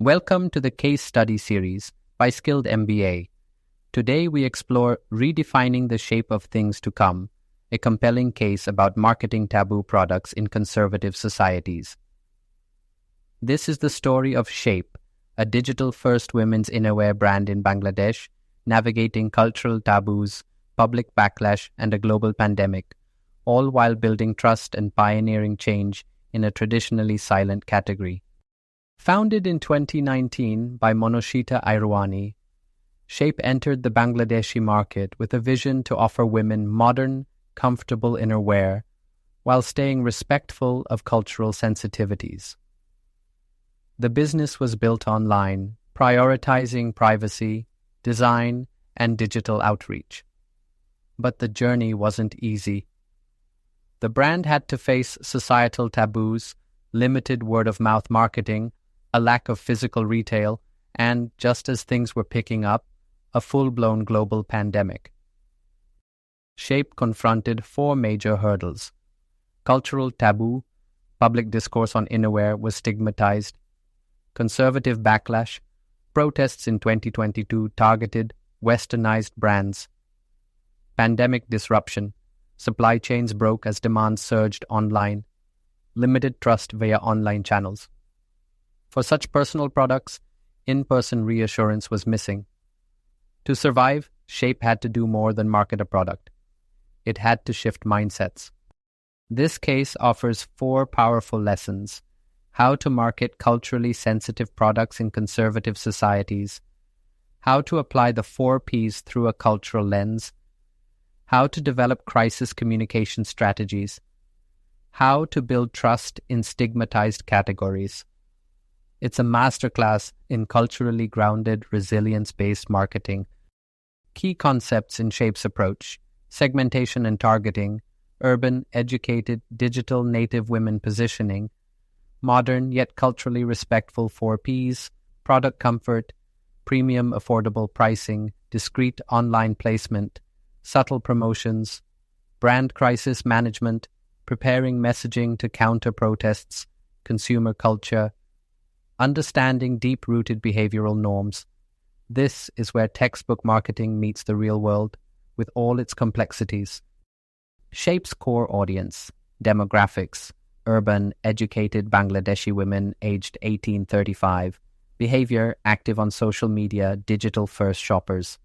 Welcome to the Case Study Series by Skilled MBA. Today we explore Redefining the Shape of Things to Come, a compelling case about marketing taboo products in conservative societies. This is the story of Shape, a digital-first women's innerwear brand in Bangladesh, navigating cultural taboos, public backlash, and a global pandemic, all while building trust and pioneering change in a traditionally silent category. Founded in 2019 by Monoshita Irwani, Shape entered the Bangladeshi market with a vision to offer women modern, comfortable innerwear while staying respectful of cultural sensitivities. The business was built online, prioritizing privacy, design, and digital outreach. But the journey wasn't easy. The brand had to face societal taboos, limited word-of-mouth marketing, a lack of physical retail, and, just as things were picking up, a full-blown global pandemic. Shape confronted four major hurdles. Cultural taboo, public discourse on innerwear was stigmatized. Conservative backlash, protests in 2022 targeted westernized brands. Pandemic disruption, supply chains broke as demand surged online. Limited trust via online channels. For such personal products, in-person reassurance was missing. To survive, Shape had to do more than market a product. It had to shift mindsets. This case offers four powerful lessons: how to market culturally sensitive products in conservative societies, how to apply the 4 Ps through a cultural lens, how to develop crisis communication strategies, how to build trust in stigmatized categories. It's a masterclass in culturally grounded, resilience-based marketing. Key concepts in Shape's approach: segmentation and targeting, urban, educated, digital native women positioning, modern yet culturally respectful 4 Ps, product comfort, premium affordable pricing, discreet online placement, subtle promotions, brand crisis management, preparing messaging to counter protests, consumer culture, understanding deep-rooted behavioral norms. This is where textbook marketing meets the real world, with all its complexities. Shape's core audience, demographics, urban, educated Bangladeshi women aged 18-35, behavior, active on social media, digital-first shoppers.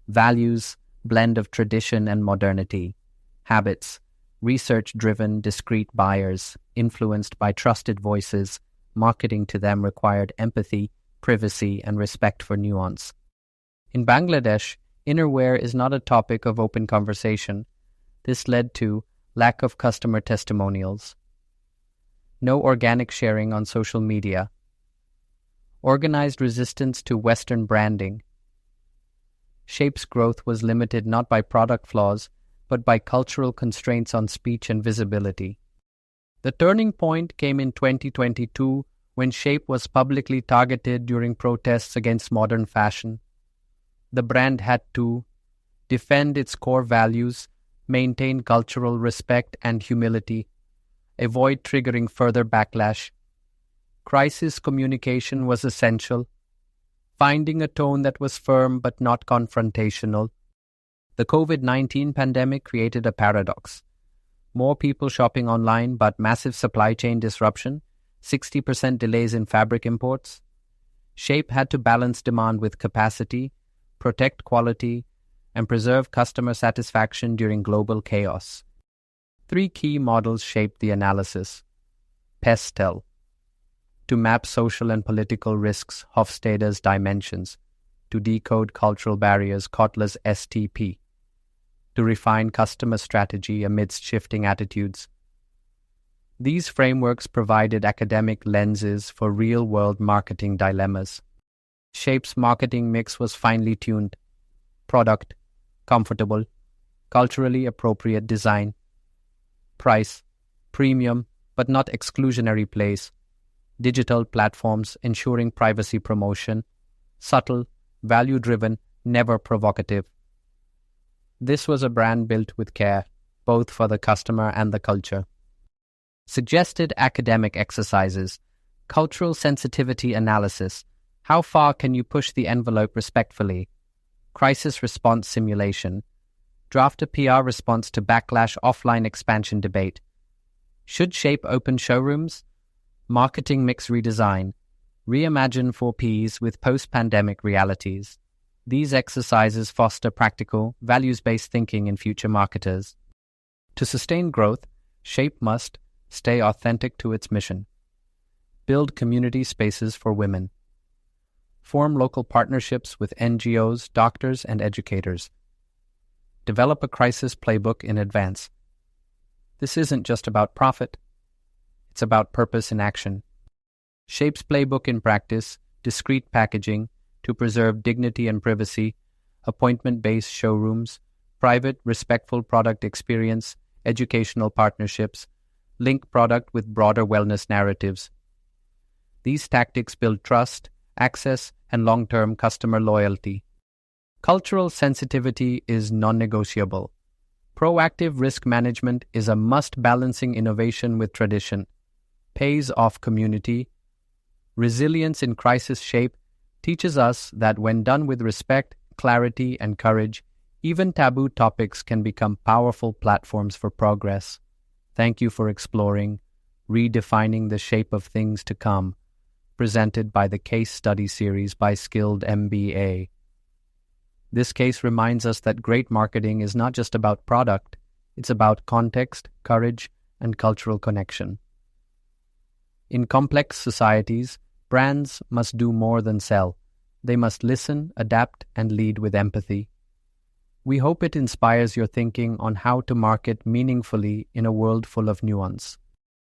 Values, blend of tradition and modernity. Habits, research-driven, discreet buyers, influenced by trusted voices. Marketing to them required empathy, privacy, and respect for nuance. In Bangladesh, innerwear is not a topic of open conversation. This led to lack of customer testimonials, no organic sharing on social media, organized resistance to Western branding. Shape's growth was limited not by product flaws, but by cultural constraints on speech and visibility. The turning point came in 2022 when Shape was publicly targeted during protests against modern fashion. The brand had to defend its core values, maintain cultural respect and humility, avoid triggering further backlash. Crisis communication was essential, finding a tone that was firm but not confrontational. The COVID-19 pandemic created a paradox. More people shopping online, but massive supply chain disruption, 60% delays in fabric imports. Shape had to balance demand with capacity, protect quality, and preserve customer satisfaction during global chaos. 3 key models shaped the analysis. Pestel, to map social and political risks, Hofstede's dimensions. To decode cultural barriers, Kotler's STP. To refine customer strategy amidst shifting attitudes. These frameworks provided academic lenses for real-world marketing dilemmas. Shape's marketing mix was finely tuned. Product, comfortable, culturally appropriate design. Price, premium, but not exclusionary place. Digital platforms ensuring privacy promotion. Subtle, value-driven, never provocative. This was a brand built with care, both for the customer and the culture. Suggested academic exercises: Cultural sensitivity analysis. How far can you push the envelope respectfully? Crisis response simulation. Draft a PR response to backlash offline expansion debate. Should Shape open showrooms? Marketing mix redesign. Reimagine 4Ps with post-pandemic realities. These exercises foster practical, values-based thinking in future marketers. To sustain growth, Shape must stay authentic to its mission. Build community spaces for women. Form local partnerships with NGOs, doctors, and educators. Develop a crisis playbook in advance. This isn't just about profit. It's about purpose in action. Shape's playbook in practice, discreet packaging to preserve dignity and privacy, appointment-based showrooms, private, respectful product experience, educational partnerships, link product with broader wellness narratives. These tactics build trust, access, and long-term customer loyalty. Cultural sensitivity is non-negotiable. Proactive risk management is a must, balancing innovation with tradition. Pays off community. Resilience in crisis. Shape teaches us that when done with respect, clarity, and courage, even taboo topics can become powerful platforms for progress. Thank you for exploring Redefining the Shape of Things to Come, presented by the Case Study Series by Skilled MBA. This case reminds us that great marketing is not just about product, it's about context, courage, and cultural connection. In complex societies, brands must do more than sell. They must listen, adapt, and lead with empathy. We hope it inspires your thinking on how to market meaningfully in a world full of nuance.